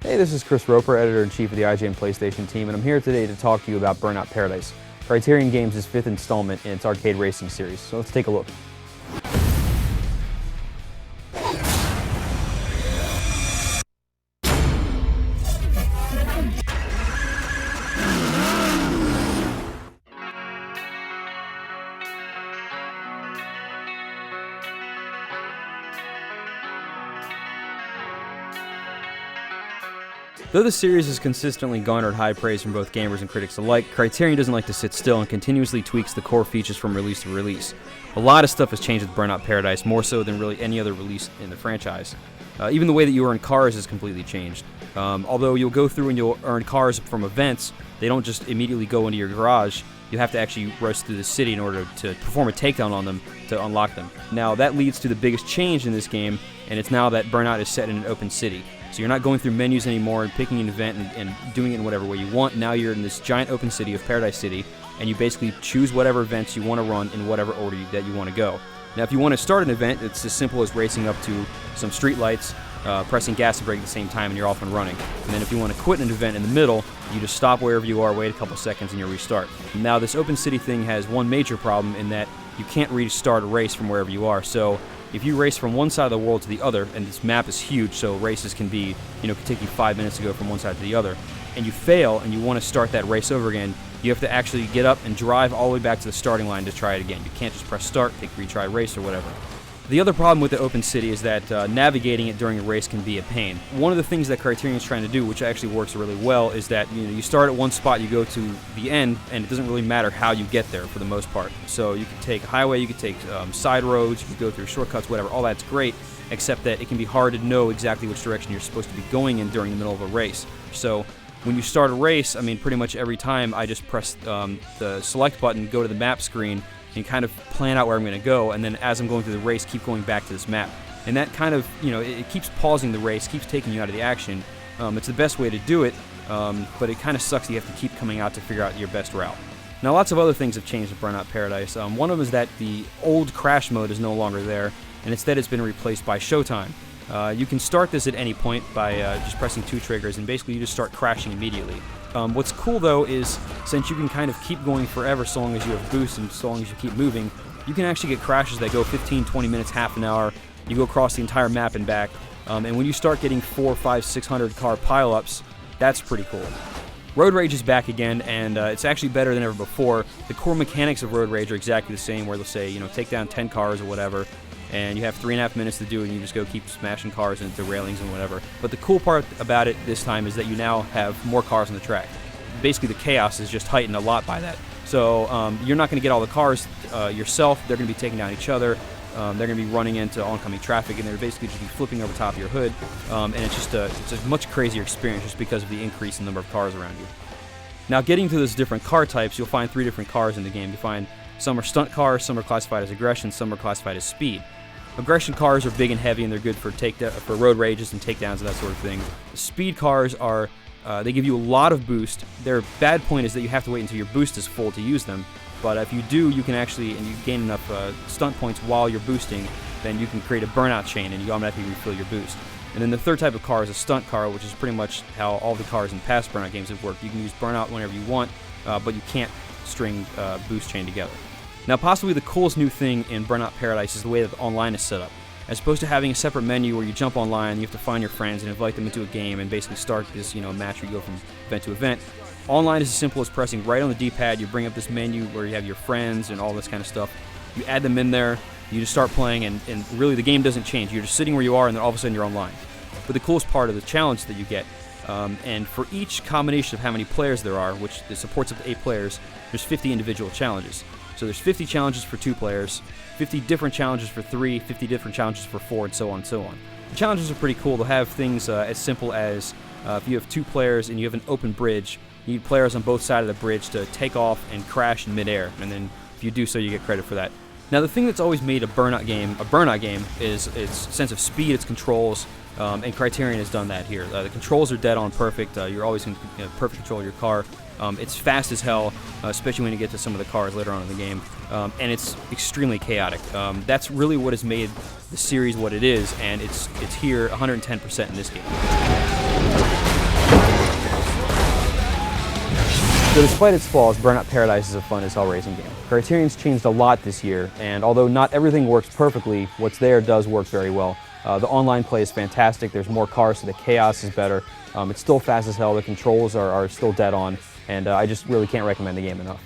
Hey, this is Chris Roper, Editor-in-Chief of the IGN PlayStation team, and I'm here today to talk to you about Burnout Paradise, Criterion Games' 5th installment in its arcade racing series. So let's take a look. Though the series has consistently garnered high praise from both gamers and critics alike, Criterion doesn't like to sit still and continuously tweaks the core features from release to release. A lot of stuff has changed with Burnout Paradise, more so than really any other release in the franchise. Even the way that you earn cars has completely changed. Although you'll go through and you'll earn cars from events, they don't just immediately go into your garage. You have to actually race through the city in order to perform a takedown on them to unlock them. Now that leads to the biggest change in this game, and it's now that Burnout is set in an open city. So you're not going through menus anymore and picking an event and doing it in whatever way you want. Now you're in this giant open city of Paradise City, and you basically choose whatever events you want to run in whatever order that you want to go. Now if you want to start an event, it's as simple as racing up to some street lights, pressing gas and brake at the same time, and you're off and running. And then if you want to quit an event in the middle, you just stop wherever you are, wait a couple seconds, and you'll restart. Now this open city thing has one major problem in that you can't restart a race from wherever you are. So if you race from one side of the world to the other, and this map is huge, so races can be, can take you 5 minutes to go from one side to the other, and you fail and you want to start that race over again, you have to actually get up and drive all the way back to the starting line to try it again. You can't just press start, take retry race or whatever. The other problem with the open city is that navigating it during a race can be a pain. One of the things that Criterion is trying to do, which actually works really well, is that you start at one spot, you go to the end, and it doesn't really matter how you get there for the most part. So you can take a highway, you can take side roads, you can go through shortcuts, whatever. All that's great, except that it can be hard to know exactly which direction you're supposed to be going in during the middle of a race. So when you start a race, pretty much every time I just press the select button, go to the map screen, and kind of plan out where I'm going to go, and then as I'm going through the race, keep going back to this map. And that kind of, it keeps pausing the race, keeps taking you out of the action. It's the best way to do it, but it kind of sucks that you have to keep coming out to figure out your best route. Now, lots of other things have changed in Burnout Paradise. One of them is that the old crash mode is no longer there, and instead it's been replaced by Showtime. You can start this at any point by just pressing 2 triggers, and basically you just start crashing immediately. What's cool though is, since you can kind of keep going forever so long as you have boost and so long as you keep moving, you can actually get crashes that go 15, 20 minutes, half an hour. You go across the entire map and back, and when you start getting 400, 500, 600 car pileups, that's pretty cool. Road Rage is back again, and it's actually better than ever before. The core mechanics of Road Rage are exactly the same, where they'll say, take down 10 cars or whatever, and you have 3.5 minutes to do it, and you just go keep smashing cars into railings and whatever. But the cool part about it this time is that you now have more cars on the track. Basically, the chaos is just heightened a lot by that. So you're not going to get all the cars yourself. They're going to be taking down each other. They're going to be running into oncoming traffic, and they're basically just be flipping over top of your hood. And it's a much crazier experience just because of the increase in number of cars around you. Now, getting to those different car types, you'll find 3 different cars in the game. You find some are stunt cars, some are classified as aggression, some are classified as speed. Aggression cars are big and heavy, and they're good for road rages and takedowns and that sort of thing. The speed cars are, they give you a lot of boost. Their bad point is that you have to wait until your boost is full to use them. But if you do, you can actually, and you gain enough stunt points while you're boosting, then you can create a burnout chain and you automatically refill your boost. And then the third type of car is a stunt car, which is pretty much how all the cars in past Burnout games have worked. You can use burnout whenever you want, but you can't string boost chain together. Now, possibly the coolest new thing in Burnout Paradise is the way that the online is set up. As opposed to having a separate menu where you jump online, you have to find your friends and invite them into a game and basically start this, match where you go from event to event. Online is as simple as pressing right on the D-pad. You bring up this menu where you have your friends and all this kind of stuff. You add them in there, you just start playing, and really the game doesn't change. You're just sitting where you are, and then all of a sudden you're online. But the coolest part of the challenge that you get, and for each combination of how many players there are, which supports up to 8 players, there's 50 individual challenges. So there's 50 challenges for 2 players, 50 different challenges for 3, 50 different challenges for 4, and so on and so on. The challenges are pretty cool. They'll have things as simple as if you have 2 players and you have an open bridge, you need players on both sides of the bridge to take off and crash in midair, and then if you do so, you get credit for that. Now, the thing that's always made a Burnout game is its sense of speed, its controls, and Criterion has done that here. The controls are dead on perfect. You're always in perfect control of your car. It's fast as hell, especially when you get to some of the cars later on in the game, and it's extremely chaotic. That's really what has made the series what it is, and it's here 110% in this game. So despite its flaws, Burnout Paradise is a fun as hell racing game. Criterion's changed a lot this year, and although not everything works perfectly, what's there does work very well. The online play is fantastic, there's more cars, so the chaos is better. It's still fast as hell, the controls are still dead on, and I just really can't recommend the game enough.